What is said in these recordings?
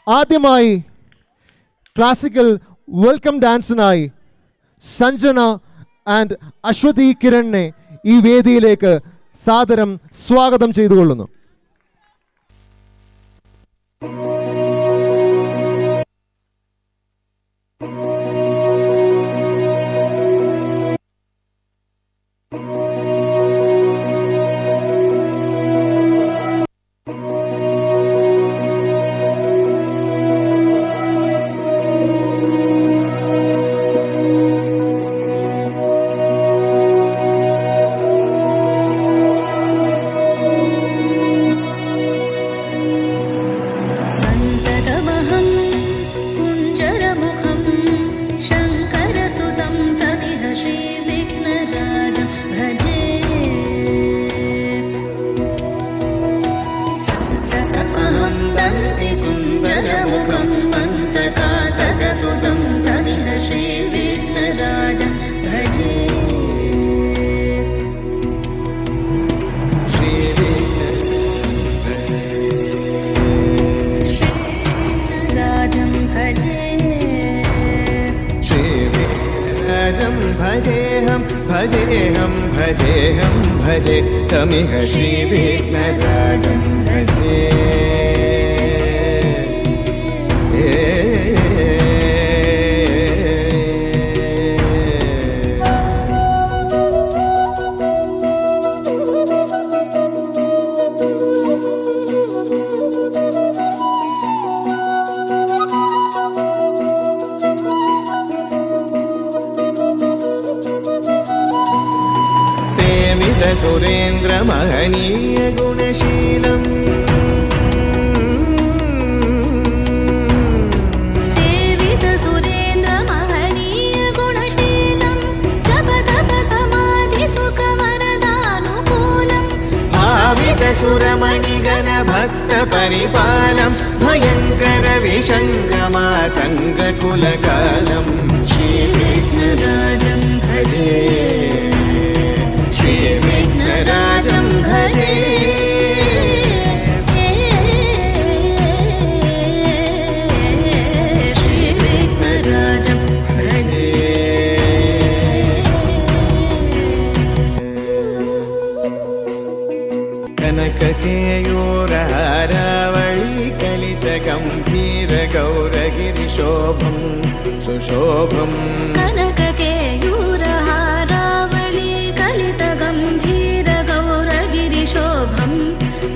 ആദ്യമായി classical welcome ഡാൻസിനായി Sanjana and Ashwathi കിരണിനെ ഈ വേദിയിലേക്ക് സാദരം സ്വാഗതം ചെയ്തുകൊള്ളുന്നു. भजेऽहं भजेऽहं भजे तमिह श्रीविघ्नराजं भजे. सुरेन्द्र महनीय गुणशीलम् सेवित सुरेन्द्र महनीय गुणशीलम् जप तप समाधि सुख वरदानुकूलम् भावित सुरमणिगण भक्त परिपालम् भयङ्कर विशङ्गमातङ्ग कुलकालम् श्रीविघ्नराजं भजे श्रीविघ्नराजं भजे. श्रीविघ्नराजं भजे. कनककेयूरहारावळी कलितगम्भीर गौरगिरिशोभं सुशोभम्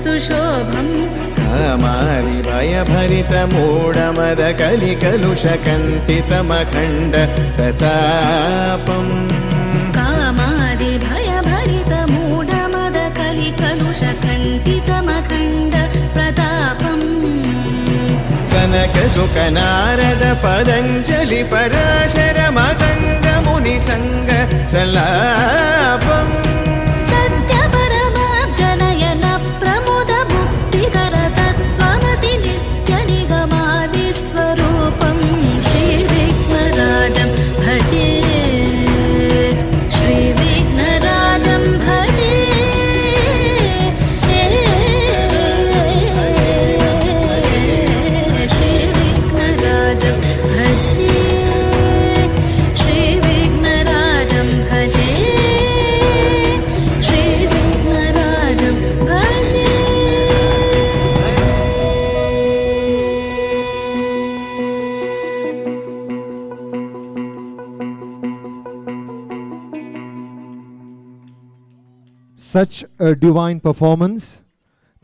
सुशोभम् कामारि भयभरित मूढमद कलिकलुषकन्तितमखण्ड प्रतापम् कामादि भयभरित मूढमद कलिकलुषकण्टितमखण्ड प्रतापम् सनक सुकनारद पतञ्जलि पराशर मतङ्ग मुनिसङ्ग सलापम् श्रीविघ्नराजं भजे श्रीविघ्नराजं भजे श्रीविघ्नराजं भजे श्रीविघ्नराजं भजे श्रीविघ्नराजं भजे. Such a divine performance.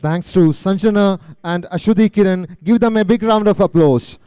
Thanks to Sanjana and Ashwati Kiran. Give them a big round of applause.